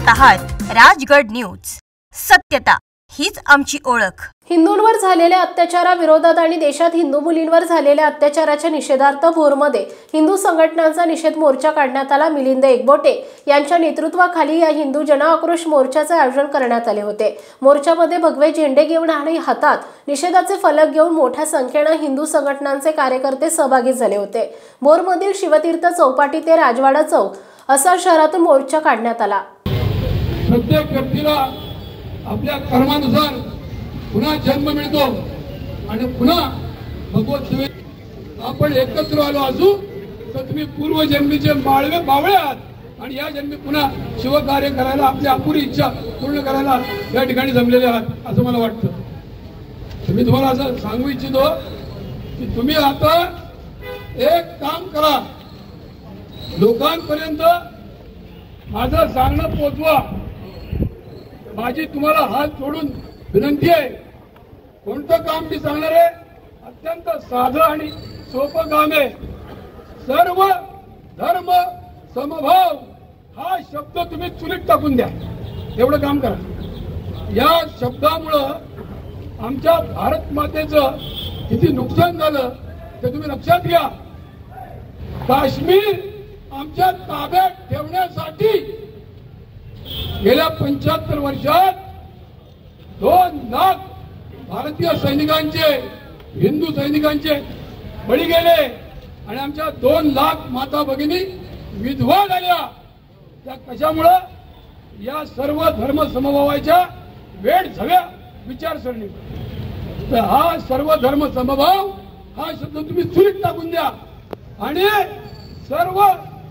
पाहत आहात राजगड न्यूज। सत्यता हीच आमची ओळख। हिंदूंवर झालेल्या अत्याचाराविरोधात आणि देशात हिंदू मुलींवर झालेल्या अत्याचाराच्या निषेधार्थ भोरमध्ये हिंदू संघटनांचा निषेध मोर्चा काढण्यात आला। मिलिंद एकबोटे यांच्या नेतृत्वाखाली या हिंदू जन आक्रोश मोर्चाचे आयोजन करण्यात आले होते। मोर्चामध्ये भगवे झेंडे घेऊन आणि हातात निषेधाचे फलक घेऊन मोठ्या संख्येने हिंदू संघटनांचे कार्यकर्ते सहभागी झाले होते। भोरमधील शिवतीर्थ चौपाटी ते राजवाडा चौक असा शहरातून मोर्चा काढण्यात आला। प्रत्येक व्यक्तीला आपल्या कर्मानुसार पुन्हा जन्म मिळतो आणि पुन्हा भगवत सेवेत आपण एकत्र आलो असू तर तुम्ही पूर्वजन्मीचे बावळे आहात आणि या जन्मी पुन्हा शिवकार्य करायला आपली अपुरी इच्छा पूर्ण करायला या ठिकाणी जमलेले आहात असं मला वाटतं। मी तुम्हाला असं सांगू इच्छितो की तुम्ही आता एक काम करा, लोकांपर्यंत माझं सांगणं पोचवा। माझी तुम्हाला हात जोडून विनंती आहे, कोणतं काम मी सांगणार आहे अत्यंत साधं आणि सोपं काम आहे। सर्व धर्म समभाव हा शब्द तुम्ही चुलीत टाकून द्या, एवढं काम करा। या शब्दामुळं आमच्या भारत मातेचं किती नुकसान झालं ते तुम्ही लक्षात घ्या। काश्मीर आमच्या ताब्यात ठेवण्यासाठी गेल्या 75 वर्षात 2 लाख भारतीय सैनिकांचे, हिंदू सैनिकांचे बळी गेले आणि आमच्या 2 लाख माता भगिनी विधवा झाल्या। त्या कशामुळं? या सर्व धर्म समभावाच्या वेळ झाल्या विचारसरणी। तर हा सर्व धर्म समभाव हा शब्द तुम्ही चुलीत टाकून द्या आणि सर्व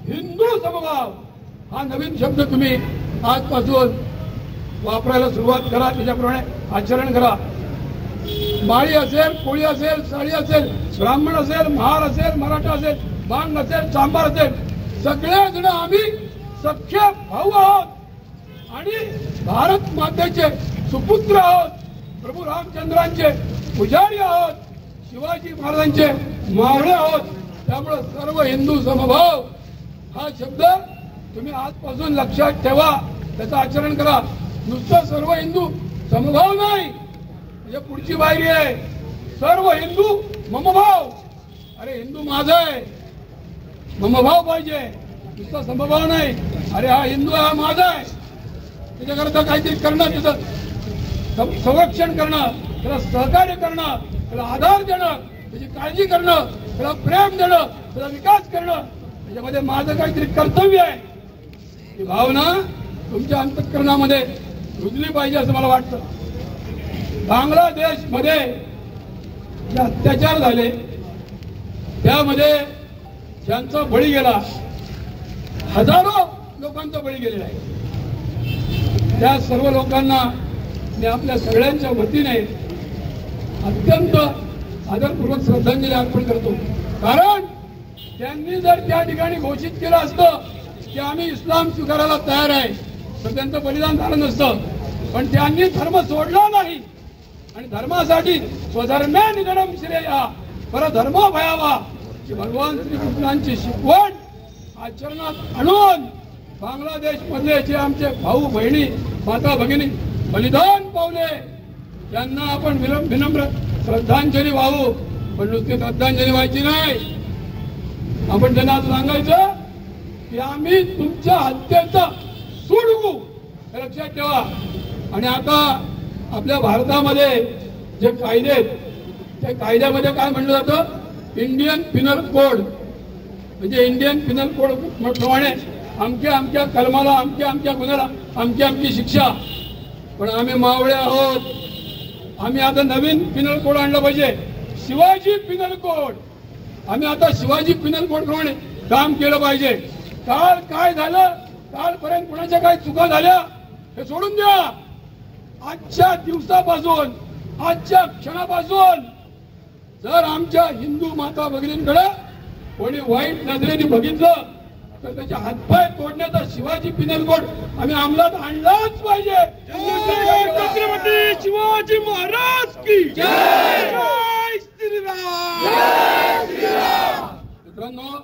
हिंदू समभाव हा नवीन शब्द तुम्ही आजपासून वापरायला सुरुवात करा, त्याच्याप्रमाणे आचरण करा। माळी असेल, कोळी असेल, साळी असेल, ब्राह्मण असेल, महार असेल, मराठा असेल, बांग असेल, चांभार असेल, सगळेजण आम्ही सख्खे भाऊ आहोत आणि भारत मातेचे सुपुत्र आहोत, प्रभू रामचंद्रांचे पुजारी आहोत, शिवाजी महाराजांचे मावळे आहोत। त्यामुळे सर्व हिंदू समभाव हा शब्द तुम्ही आजपासून लक्षात ठेवा, त्याचं आचरण करा। नुसतं सर्व हिंदू समभाव नाही, म्हणजे पुढची पायरी आहे सर्व हिंदू ममभाव। अरे हिंदू माझा आहे, ममभाव पाहिजे, नुसतं समभाव नाही। अरे हा हिंदू हा माझा आहे, त्याच्याकरता काहीतरी करणं, त्याचं संरक्षण करणं, त्याला सहकार्य करणं, त्याला आधार देणं, त्याची काळजी करणं, त्याला प्रेम देणं, त्याला विकास करणं, त्याच्यामध्ये माझं काहीतरी कर्तव्य आहे। ही भावना तुमच्या अंतःकरणामध्ये रुजली पाहिजे असं मला वाटतं। बांगलादेश मध्ये जे अत्याचार झाले त्यामध्ये ज्यांचा बळी गेला, हजारो लोकांचा बळी गेलेला आहे। त्या सर्व लोकांना मी आपल्या सगळ्यांच्या वतीने अत्यंत आदरपूर्वक श्रद्धांजली अर्पण करतो। कारण त्यांनी जर त्या ठिकाणी घोषित केलं असतं की आम्ही इस्लाम स्वीकारायला तयार आहे तर त्यांचं बलिदान झालं नसतं, पण त्यांनी धर्म सोडला नाही आणि धर्मासाठी स्वधर्मे निधनम श्रेया परधर्म भयावा की भगवान श्रीकृष्णांची शिकवण आचरणात आणून बांगलादेश मधले जे आमचे भाऊ बहिणी, माता भगिनी बलिदान पावले त्यांना आपण विनम्र श्रद्धांजली वाहू, पण नुसती श्रद्धांजली व्हायची नाही। आपण त्यांना सांगायचं की आम्ही तुमच्या हत्येचा सोडवू, हे लक्षात ठेवा। आणि आता आपल्या भारतामध्ये जे कायदे आहेत त्या कायद्यामध्ये काय म्हणलं जातं, इंडियन पिनल कोड, म्हणजे इंडियन पिनल कोड प्रमाणे अमक्या अमक्या कलमाला, अमक्या अमक्या गुन्ह्याला अमकी अमकी शिक्षा। पण आम्ही मावळे आहोत, आम्ही आता नवीन पिनल कोड आणलं पाहिजे, शिवाजी पिनल कोड। आम्ही आता शिवाजी पिनल कोड प्रमाणे काम केलं पाहिजे। काल काय झालं, कालपर्यंत कुणाच्या काय चुका झाल्या हे सोडून द्या। आजच्या दिवसापासून, आजच्या क्षणापासून जर आमच्या हिंदू माता भगिनींकडे कोणी वाईट नजरेने बघितलं तर त्याचे हातपाय तोडण्याचा शिवाजी पिनल कोड आम्ही अंमलात आणलाच पाहिजे। छत्रपती शिवाजी महाराज की जय, जय श्रीराम, जय श्रीराम। मित्रांनो,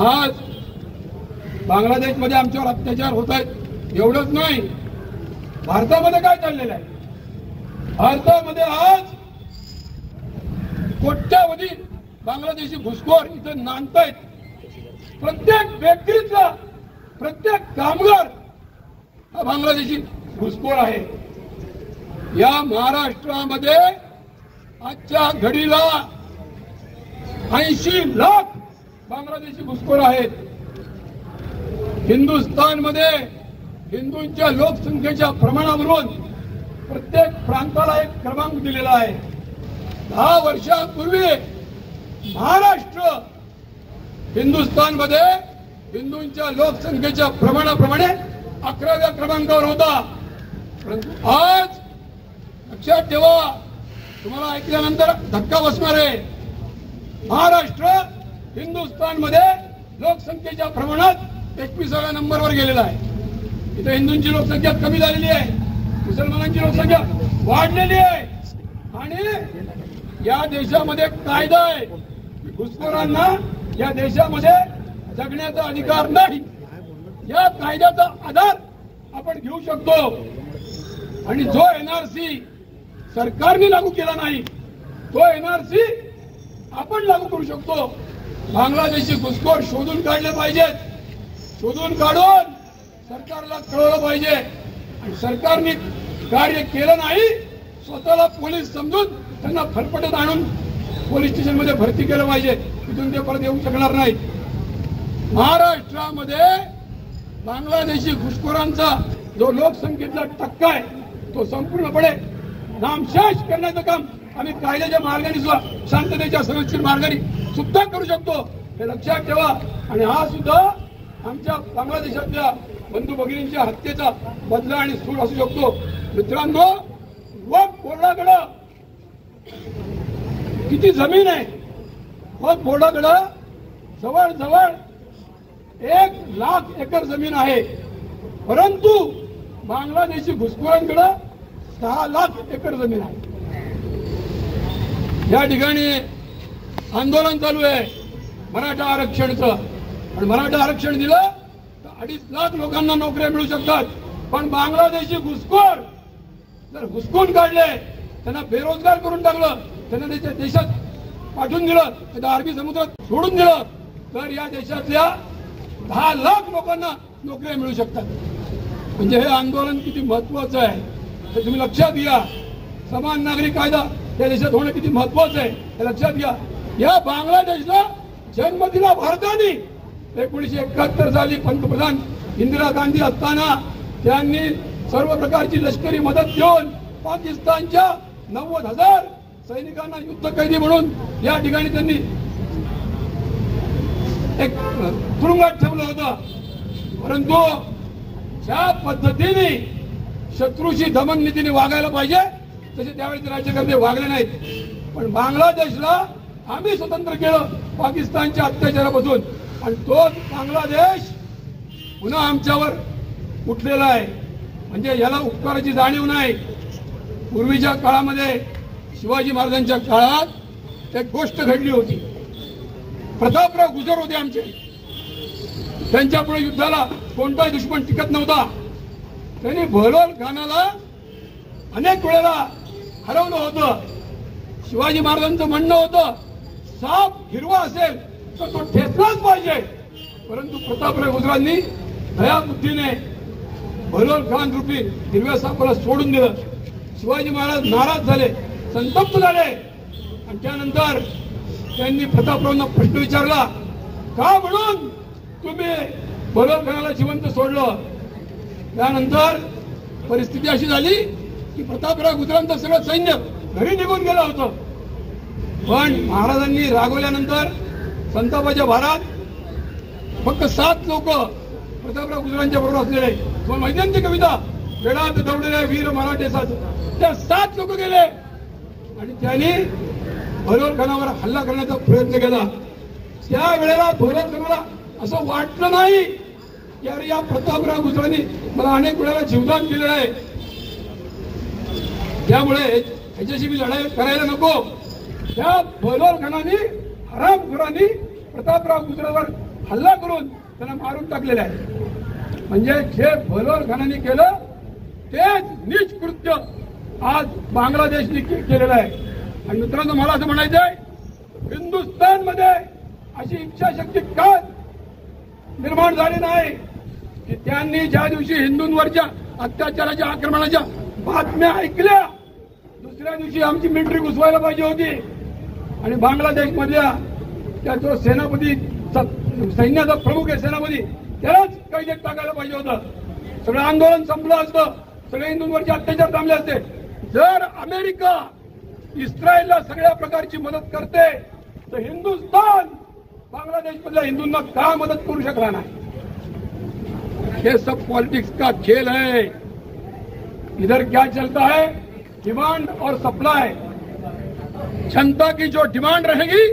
आज बांगलादेश मध्ये आमच्यावर अत्याचार होत आहेत, एवढंच नाही, भारतामध्ये काय चाललेलं आहे? भारतामध्ये आज कोट्यावधी बांगलादेशी घुसखोर इथं नांदतायत. प्रत्येक बेकरीतला प्रत्येक कामगार हा बांगलादेशी घुसखोर आहे. या महाराष्ट्रामध्ये आजच्या घडीला 80 लाख बांगलादेशी घुसखोर आहेत. हिंदुस्थानमध्ये हिंदूंच्या लोकसंख्येच्या प्रमाणावरून प्रत्येक प्रांताला एक क्रमांक दिलेला आहे. 10 वर्षांपूर्वी महाराष्ट्र हिंदुस्थानमध्ये हिंदूंच्या लोकसंख्येच्या प्रमाणाप्रमाणे 11व्या क्रमांकावर होता. परंतु आज लक्षात ठेवा, तुम्हाला ऐकल्यानंतर धक्का बसणार आहे. महाराष्ट्र हिंदुस्थानमध्ये लोकसंख्येच्या प्रमाणात 21व्या नंबरवर गेलेला आहे. इथे हिंदूंची लोकसंख्या कमी झालेली आहे, मुसलमानांची लोकसंख्या वाढलेली आहे. आणि या देशामध्ये कायदा आहे, घुसखोरांना या देशामध्ये जगण्याचा अधिकार नाही. या कायद्याचा आधार आपण घेऊ शकतो. आणि जो एनआरसी सरकारने लागू केला नाही, तो एनआरसी आपण लागू करू शकतो. बांगलादेशी घुसखोर शोधून काढले पाहिजेत. शोधून काढून सरकारला कळवलं पाहिजे. आणि सरकारने कार्य केलं नाही, स्वतःला पोलीस समजून त्यांना फरफटत आणून पोलीस स्टेशनमध्ये भरती केलं पाहिजे. तिथून ते परत येऊ शकणार नाही. महाराष्ट्रामध्ये बांगलादेशी घुसखोरांचा जो लोकसंख्येतला टक्का आहे, तो संपूर्णपणे नामशेष करण्याचं काम आम्ही कायद्याच्या मार्गाने सुद्धा, शांततेच्या संरक्षण मार्गाने सुद्धा करू शकतो. हे लक्षात ठेवा. आणि हा सुद्धा आमच्या बांगलादेशातल्या बंधू भगिनींच्या हत्येचा बदला आणि सूड असू शकतो. मित्रांनो, बोर्डाकडं किती जमीन आहे? बोर्डाकडं जवळजवळ 1 लाख एकर जमीन आहे. परंतु बांगलादेशी घुसखोरांकडं 6 लाख एकर जमीन आहे. या ठिकाणी आंदोलन चालू आहे मराठा आरक्षणाचं. पण मराठा आरक्षण दिलं तर 2.5 लाख लोकांना नोकऱ्या मिळू शकतात. पण बांगलादेशी घुसखोर जर घुसखोर काढले, त्यांना बेरोजगार करून टाकलं, त्यांना त्याच्या देशात पाठवून दिलं, त्या अरबी समुद्रात सोडून दिलं, तर या देशातल्या 10 लाख लोकांना नोकऱ्या मिळू शकतात. म्हणजे हे आंदोलन किती महत्वाचं आहे हे तुम्ही लक्षात घ्या. समान नागरी कायदा या देशात होणं किती महत्वाचं आहे हे लक्षात घ्या. या बांगलादेशला जन्म दिला भारताने. 1971 साली पंतप्रधान इंदिरा गांधी असताना त्यांनी सर्व प्रकारची लष्करी मदत देऊन पाकिस्तानच्या 90,000 सैनिकांना युद्ध कैदी म्हणून या ठिकाणी त्यांनी एक तुरुंगात ठेवलं होतं. परंतु ज्या पद्धतीने शत्रूशी दमन नीतीने वागायला पाहिजे तसे त्यावेळी राज्यकर्ते वागले नाहीत. पण बांगलादेशला आम्ही स्वतंत्र केलं पाकिस्तानच्या अत्याचारापासून. आणि तोच बांगलादेश पुन्हा आमच्यावर उठलेला आहे. म्हणजे याला उपकाराची जाणीव नाही. पूर्वीच्या काळामध्ये शिवाजी महाराजांच्या काळात एक गोष्ट घडली होती. प्रतापराव गुजर होते आमचे. त्यांच्यापुढे युद्धाला कोणताही दुश्मन टिकत नव्हता. त्यांनी बहलोल खानाला अनेक वेळेला हरवलं होतं. शिवाजी महाराजांचं म्हणणं होतं, साप हिरवा असेल तर तो ठेचलाच पाहिजे. परंतु प्रतापराव गुजरांनी दयाबुद्धीने बहलोल खान रूपी हिरव्या सापाला सोडून दिलं. शिवाजी महाराज नाराज झाले, संतप्त झाले. आणि त्यानंतर त्यांनी प्रतापरावांना प्रश्न विचारला, का म्हणून तुम्ही बहलोल खानाला जिवंत सोडलं? त्यानंतर परिस्थिती अशी झाली की प्रतापराव गुजरांचं सगळं सैन्य घरी निघून गेलं होतं. पण महाराजांनी रागवल्यानंतर संतापाच्या भारात फक्त 7 लोक प्रतापराव गुजरांच्या बरोबर असलेले, तुम्हाला माहिती आहे ती कविता, वेळात दौडलेले वीर मराठे साथ, त्या 7 लोक गेले आणि त्यांनी बहलोल खानावर हल्ला करण्याचा प्रयत्न केला. त्यावेळेला बहलोल खानाला असं वाटलं नाही की अरे या प्रतापराव गुजरांनी मला अनेक वेळेला जीवदान केलेलं आहे, त्यामुळे ह्याच्याशी मी लढाई करायला नको. त्या बहलोल खानाने हरामखोरांनी प्रतापराव गुजरांवर हल्ला करून त्यांना मारून टाकलेला आहे. म्हणजे जे भलोरखानाने केलं तेच नीच कृत्य आज बांगलादेशने केलेलं आहे. आणि मित्रांनो, मला असं म्हणायचं आहे, हिंदुस्थानमध्ये अशी इच्छाशक्ती का निर्माण झाली नाही की त्यांनी ज्या दिवशी हिंदूंवरच्या अत्याचाराच्या आक्रमणाच्या बातम्या ऐकल्या दुसऱ्या दिवशी आमची मिलिटरी घुसवायला पाहिजे होती आणि बांगलादेशमधल्या त्या जो सेनापती सैन्याचा प्रमुख आहे सेनापती त्यालाच कैदेत टाकायला पाहिजे होतं. सगळं आंदोलन संपलं असतं, सगळे हिंदूंवरचे अत्याचार थांबले असते. जर अमेरिका इस्रायलला सगळ्या प्रकारची मदत करते तर हिंदुस्थान बांग्लादेशमधल्या हिंदूंना का मदत करू शकला नाही? ये सब पॉलिटिक्स का खेल है. इधर क्या चलता है? डिमांड और सप्लाई. जनता की जो डिमांड रहेगी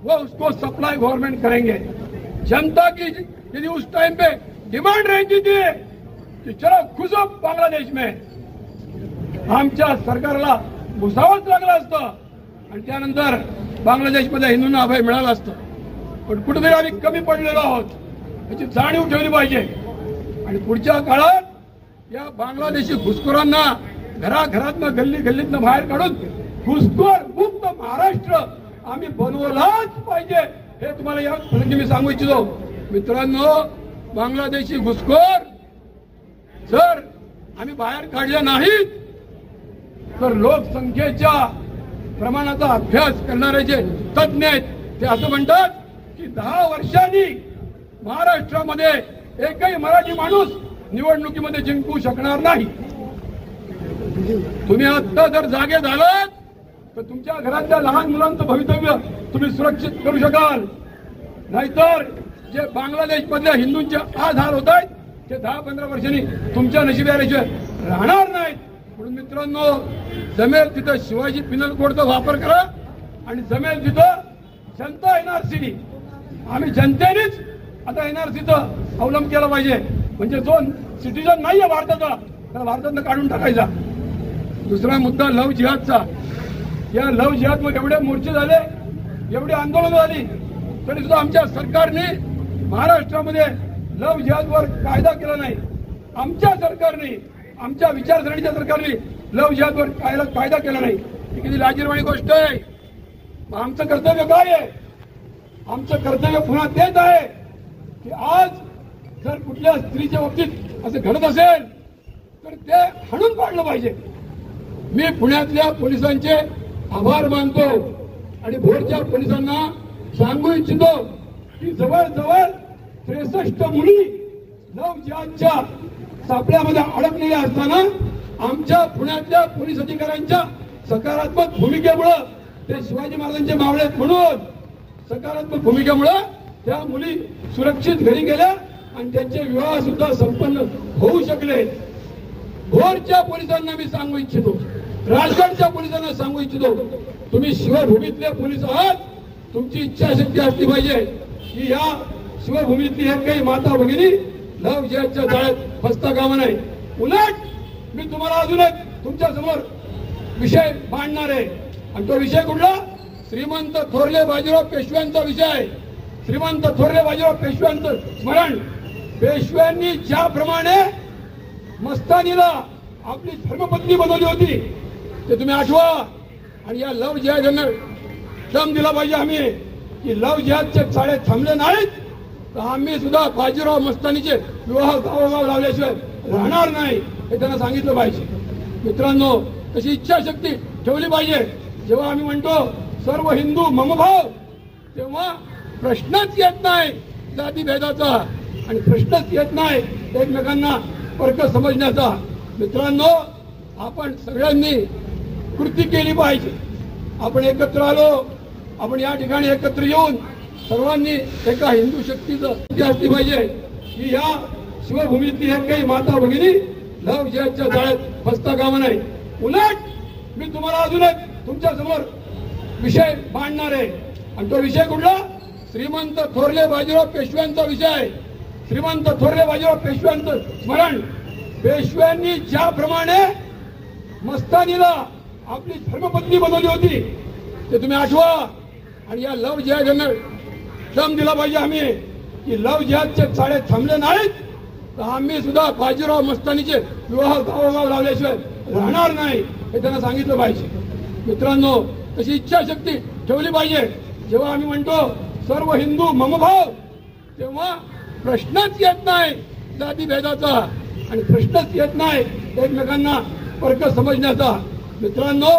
वो उसको सप्लाई गवर्नमेंट करेंगे. जनता की यदि उस टाइम पे डिमांड रहती थी कि चलो घुसो बांग्लादेश में, आमच्या सरकारला घुसावंच लागलं असतं आणि त्यानंतर बांगलादेशमधल्या हिंदूंना अभय मिळालं असतं. पण कुठेतरी आम्ही कमी पडलेलो आहोत याची जाणीव ठेवली पाहिजे. आणि पुढच्या काळात या बांगलादेशी घुसखोरांना घराघरातनं गल्ली गल्लीतनं बाहेर काढून घुसखोर मुक्त महाराष्ट्र आम्ही बनवलाच पाहिजे हे तुम्हाला या प्रसंगी मी सांगू इच्छितो. मित्रांनो, बांगलादेशी घुसखोर जर आम्ही बाहेर काढले नाहीत तर लोकसंख्येच्या प्रमाणाचा अभ्यास करणारे जे तज्ञ आहेत ते असं म्हणतात की 10 वर्षांनी महाराष्ट्रामध्ये एकही मराठी माणूस निवडणुकीमध्ये जिंकू शकणार नाही. तुम्ही आता जर जागे झालात तर तुमच्या घरातल्या लहान मुलांचं भवितव्य तुम्ही सुरक्षित करू शकाल. नाहीतर जे बांगलादेशमधल्या हिंदूंचे आज हाल होत आहेत ते 10-15 वर्षांनी तुमच्या नशिबाशिवाय राहणार नाहीत. म्हणून मित्रांनो, जमेल तिथं शिवाजी पिनल कोडचा वापर करा आणि जमेल तिथं जनता एनआरसी, आम्ही जनतेनेच आता एनआरसीचा अवलंब केला पाहिजे. म्हणजे जो सिटीजन नाहीये भारताचा त्याला भारतातनं काढून टाकायचा. दुसरा मुद्दा लव्ह जिहादचा. या लव्ह जिहादमध्ये एवढे मोर्चे झाले, एवढी आंदोलनं झाली, तरी सुद्धा आमच्या सरकारने महाराष्ट्रामध्ये लव्ह जिहादवर कायदा केला नाही. आमच्या सरकारने, आमच्या विचारसरणीच्या सरकारने लव्ह जिहादवर कायदा केला नाही. ही किती लाजिरवाणी गोष्ट आहे. आमचं कर्तव्य काय आहे? आमचं कर्तव्य पुन्हा तेच आहे की आज जर कुठल्या स्त्रीच्या बाबतीत असं घडत असेल तर ते हाणून पाडलं पाहिजे. मी पुण्यातल्या पोलिसांचे आभार मानतो आणि भोरच्या पोलिसांना सांगू इच्छितो की जवळजवळ 63 मुली लव्ह जिहादच्या सापळ्यामध्ये अडकलेल्या असताना आमच्या पुण्यातल्या पोलीस अधिकाऱ्यांच्या सकारात्मक भूमिकेमुळे ते शिवाजी महाराजांचे मावळे म्हणून सकारात्मक भूमिकेमुळे त्या मुली सुरक्षित घरी गेल्या आणि त्यांचे विवाह सुद्धा संपन्न होऊ शकले. भोरच्या पोलिसांना मी सांगू इच्छितो, राजगडच्या पोलिसांना सांगू इच्छितो, तुम्ही शिवभूमीतले पोलीस आहात. तुमची इच्छाशक्ती असली पाहिजे की या शिवभूमीतली हे काही माता भगिनी लव्ह जिहादच्या जाळ्यात फसता कामा नाही. उलट मी तुम्हाला अजून एक तुमच्या समोर विषय मांडणार आहे आणि तो विषय कुठला? श्रीमंत थोरले बाजीराव पेशव्यांचा विषय आहे. श्रीमंत थोरले बाजीराव पेशव्यांचं स्मरण. पेशव्यांनी ज्याप्रमाणे मस्तानीला आपली धर्मपत्नी बनवली होती ते तुम्ही आठवा. आणि या लव्ह जिहादनं दम दिला पाहिजे आम्ही की लव्ह जिहादचे चाळे थांबले नाहीत तर आम्ही सुद्धा बाजीराव मस्तानीचे विवाह गावोगाव लावल्याशिवाय राहणार नाही हे त्यांना सांगितलं पाहिजे. मित्रांनो, तशी इच्छाशक्ती ठेवली पाहिजे. जेव्हा आम्ही म्हणतो सर्व हिंदू ममभाव तेव्हा प्रश्नच येत नाही जातीभेदाचा आणि प्रश्नच येत नाही एकमेकांना फरक समजण्याचा. मित्रांनो, आपण सगळ्यांनी कृती केली पाहिजे. आपण एकत्र आलो, आपण या ठिकाणी एकत्र येऊन सर्वांनी एका हिंदू शक्तीचं असली पाहिजे की या शिवभूमीतली हे काही माता भगिनी लव्ह जिहादच्या जाळ्यात फसता कामा नाही. उलट मी तुम्हाला अजून एक तुमच्या समोर विषय मांडणार आहे आणि तो विषय कुठला? श्रीमंत थोरले बाजीराव पेशव्यांचा विषय आहे. श्रीमंत थोरले बाजीराव पेशव्यांचं स्मरण. पेशव्यांनी ज्याप्रमाणे मस्तानीला आपली धर्मपत्नी बनवली होती ते तुम्ही आठवा. आणि या लव्ह जिहादनं दम दिला पाहिजे आम्ही की लव्ह जिहादचे चाळे थांबले नाहीत तर आम्ही सुद्धा बाजीराव मस्तानीचे विवाह गावोगाव लावल्याशिवाय राहणार नाही हे त्यांना सांगितलं पाहिजे. मित्रांनो, तशी इच्छाशक्ती ठेवली पाहिजे. जेव्हा आम्ही म्हणतो सर्व हिंदू ममभाव, तेव्हा प्रश्नच येत नाही जातीभेदाचा आणि प्रश्नच येत नाही एकमेकांना फरक समजण्याचा. मित्रांनो,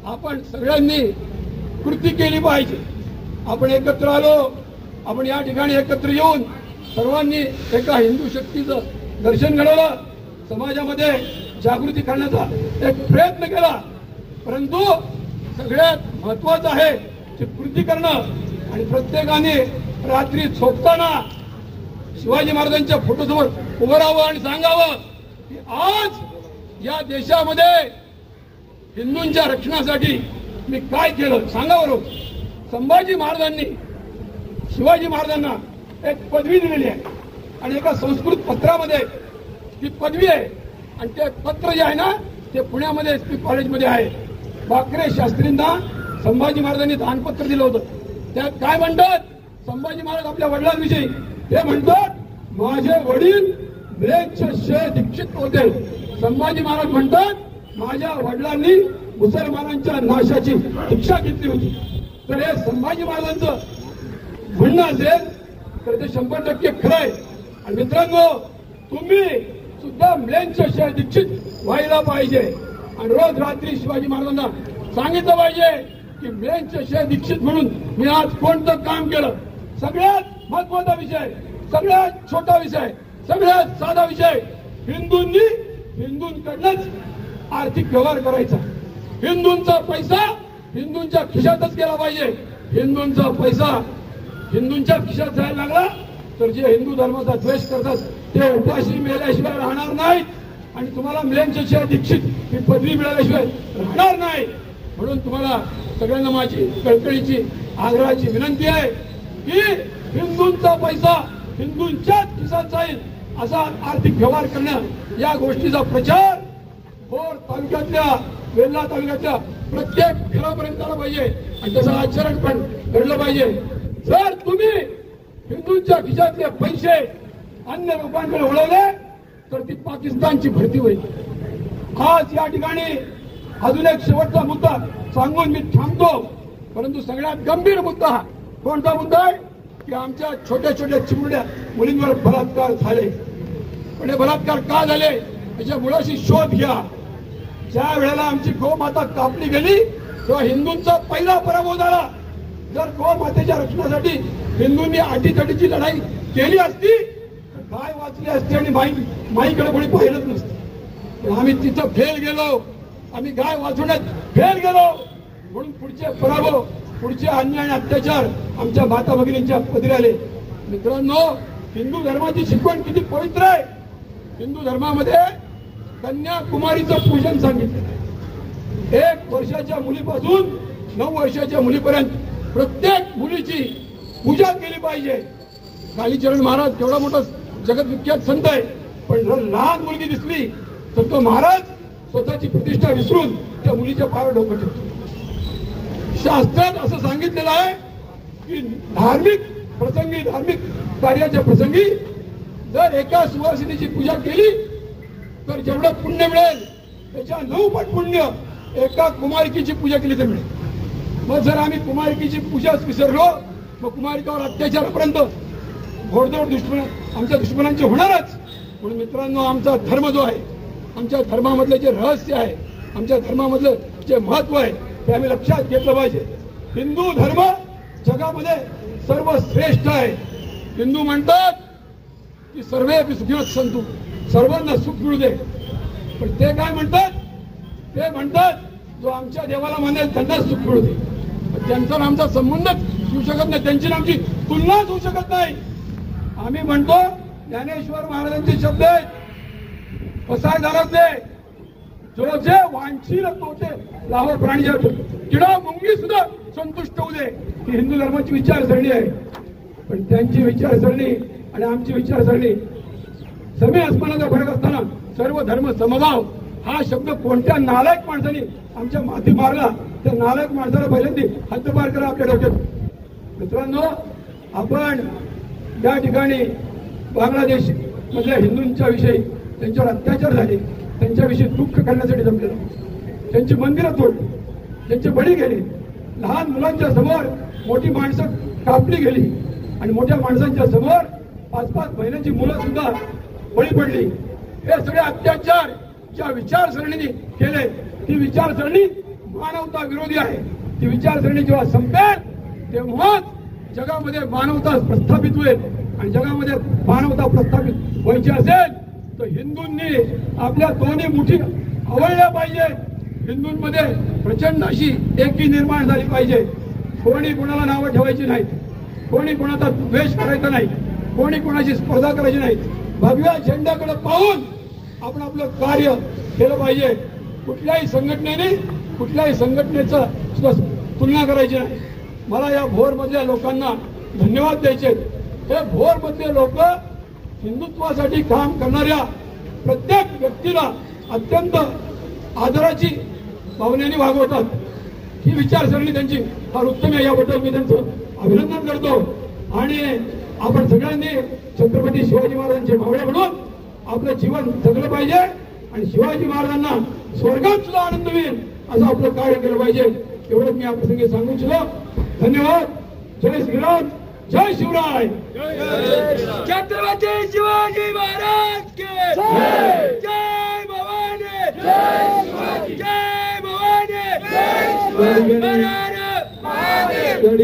आपण सगळ्यांनी कृती केली पाहिजे. आपण एकत्र आलो, आपण या ठिकाणी एकत्र येऊन सर्वांनी एका हिंदू शक्तीचं दर्शन घडवलं, समाजामध्ये जागृती करण्याचा एक प्रयत्न केला. परंतु सगळ्यात महत्वाचं आहे ते कृती करणं. आणि प्रत्येकाने रात्री झोपताना शिवाजी महाराजांच्या फोटोसमोर उभं राहावं आणि सांगावं की आज या देशामध्ये हिंदूंच्या रक्षणासाठी मी काय केलं सांगा बरोबर. संभाजी महाराजांनी शिवाजी महाराजांना एक पदवी दिलेली आहे आणि एका संस्कृत पत्रामध्ये ती पदवी आहे आणि ते पत्र जे आहे ना ते पुण्यामध्ये SP कॉलेजमध्ये आहे. बाकरे शास्त्रींना संभाजी महाराजांनी दानपत्र दिलं होतं. त्यात काय म्हणतात संभाजी महाराज आपल्या वडिलांविषयी? ते म्हणतात माझे वडील म्लेच्छस्य दीक्षित होते. संभाजी महाराज म्हणतात माझ्या वडिलांनी मुसलमानांच्या नाशाची दीक्षा घेतली होती. तर हे संभाजी महाराजांचं म्हणणं असेल तर ते 100% खरं आहे. आणि मित्रांनो, तुम्ही सुद्धा म्लेच्छस्य दीक्षित व्हायला पाहिजे आणि रोज रात्री शिवाजी महाराजांना सांगितलं पाहिजे की म्लेच्छस्य दीक्षित म्हणून मी आज कोणतं काम केलं. सगळ्यात महत्वाचा विषय, सगळ्यात छोटा विषय, सगळ्यात साधा विषय, हिंदूंकडनंच आर्थिक व्यवहार करायचा. हिंदूंचा पैसा हिंदूंच्या खिशातच गेला पाहिजे. हिंदूंचा पैसा हिंदूंच्या खिशात जायला लागला तर जे हिंदू धर्माचा द्वेष करतात ते उपाशी मिळाल्याशिवाय राहणार नाहीत आणि तुम्हाला म्लेच्छस्य दीक्षित ही पदवी मिळाल्याशिवाय राहणार नाही. म्हणून तुम्हाला सगळ्यांना माझी कळकळीची आग्रहाची विनंती आहे की हिंदूंचा पैसा हिंदूंच्याच खिशात जाईल असा आर्थिक व्यवहार करणं या गोष्टीचा प्रचार भोर तालुक्यातल्या वेल्हा तालुक्यातल्या प्रत्येक घरापर्यंत आला पाहिजे आणि त्याचं आचरण पण घडलं पाहिजे. जर तुम्ही हिंदूंच्या खिशातले पैसे अन्य लोकांकडे वळवले तर ती पाकिस्तानची भरती होईल. आज या ठिकाणी अजून एक शेवटचा मुद्दा सांगून मी थांबतो. परंतु सगळ्यात गंभीर मुद्दा हा कोणता मुद्दा आहे की आमच्या छोट्या छोट्या चिमुरड्या मुलींवर बलात्कार झाले. पण हे बलात्कार का झाले याच्या मुळाशी शोध घ्या. ज्या वेळेला आमची गोमाता कापली गेली तेव्हा हिंदूंचा पहिला पराभव झाला. जर गोमातेच्या रक्षणासाठी हिंदूंनी अटीतटीची लढाई केली असती तर गाय वाचली असती आणि माईकडे कोणी पाहिलंच नसतं. पण आम्ही तिथं फेल गेलो, आम्ही गाय वाचवण्यात फेल गेलो म्हणून पुढचे पराभव, पुढचे अन्याय आणि अत्याचार आमच्या माता भगिनींच्या पदरी आले. मित्रांनो, हिंदू धर्माची शिकवण किती पवित्र आहे. हिंदू धर्मामध्ये कन्याकुमारीचं पूजन सांगितलं. 1 वर्षाच्या मुलीपासून 9 वर्षाच्या मुलीपर्यंत प्रत्येक मुलीची पूजा केली पाहिजे. कालीचरण महाराज केवढा मोठा जगतविख्यात संत आहे, पण जर लहान मुलगी दिसली तर तो महाराज स्वतःची प्रतिष्ठा विसरून त्या मुलीच्या पायावर डोकं ठेवतो. शास्त्रात असं सांगितलेलं आहे की धार्मिक प्रसंगी, धार्मिक कार्याच्या प्रसंगी जर एका सुवासिनीची पूजा केली तर जेवढं पुण्य मिळेल त्याच्या 9 पट पुण्य एका कुमारिकेची पूजा केली तर मिळेल. मग जर आम्ही कुमारिकेची पूजाच विसरलो मग कुमारिकावर अत्याचारापर्यंत घोडदौड आमच्या दुश्मनांचे होणारच. म्हणून मित्रांनो, आमचा धर्म जो आहे, आमच्या धर्मामधलं जे रहस्य आहे, आमच्या धर्मामधलं जे महत्व आहे ते आम्ही लक्षात घेतलं पाहिजे. हिंदू धर्म जगामध्ये सर्वश्रेष्ठ आहे. हिंदू म्हणतात की सर्वे सुखी संतू, सर्वांना सुख मिळू दे. पण ते काय म्हणतात? ते म्हणतात जो आमच्या देवाला मानेल त्यांना सुख मिळू दे. त्यांचा आमचा संबंधच होऊ शकत नाही, त्यांची आमची तुलनाच होऊ शकत नाही. आम्ही म्हणतो ज्ञानेश्वर महाराजांचे शब्द आहेत, पसायदाराचे जो जे वांछील तोटे लाहो प्राणी किडा मुंगी सुद्धा संतुष्ट होऊ दे. ही हिंदू धर्माची विचारसरणी आहे. पण त्यांची विचारसरणी आणि आमची विचारसरणी जमीन आसमानाचा फरक असताना सर्व धर्म समभाव हा शब्द कोणत्या नालायक माणसाने आमच्या माथी मारला त्या नालायक माणसाला पहिल्यांदा हद्दपार करा आपल्या डोक्यात. मित्रांनो, आपण या ठिकाणी बांगलादेश मधल्या हिंदूंच्या विषयी त्यांच्यावर अत्याचार झाले, त्यांच्याविषयी दुःख करण्यासाठी जमलेलो. त्यांची मंदिरं तोडली, त्यांचे बळी गेले, लहान मुलांच्या समोर मोठी माणसं कापली गेली आणि मोठ्या माणसांच्या समोर 5-5 महिन्याची मुलं सुद्धा बळी पडली. हे सगळे अत्याचार ज्या विचारसरणीने केले ती विचारसरणी मानवता विरोधी आहे. ती विचारसरणी जेव्हा संपेल तेव्हाच जगामध्ये मानवता प्रस्थापित होईल. आणि जगामध्ये मानवता प्रस्थापित व्हायची असेल तर हिंदूंनी आपल्या दोन्ही मुठी आवळल्या पाहिजे. हिंदूंमध्ये प्रचंड अशी एकी निर्माण झाली पाहिजे. कोणी कोणाला नावं ठेवायची नाहीत, कोणी कोणाचा द्वेष करायचा नाही, कोणी कोणाची स्पर्धा करायची नाही. भगव्या झेंड्याकडे पाहून आपण आपलं कार्य केलं पाहिजे. कुठल्याही संघटनेचं तुलना करायची नाही. मला या भोरमधल्या लोकांना धन्यवाद द्यायचे. हे भोरमधले लोक हिंदुत्वासाठी काम करणाऱ्या प्रत्येक व्यक्तीला अत्यंत आदराची भावनेने वागवतात. ही विचारसरणी त्यांची फार उत्तम आहे. याबद्दल मी त्यांचं अभिनंदन करतो. आणि आपण सगळ्यांनी छत्रपती शिवाजी महाराजांचे मावळे म्हणून आपलं जीवन जगलं पाहिजे आणि शिवाजी महाराजांना स्वर्गात सुद्धा आनंद मिळेल असं आपलं कार्य केलं पाहिजे. एवढंच मी आपल्या संगे सांगू इच्छितो. धन्यवाद. जय श्रीराम, जय शिवराय, छत्रपती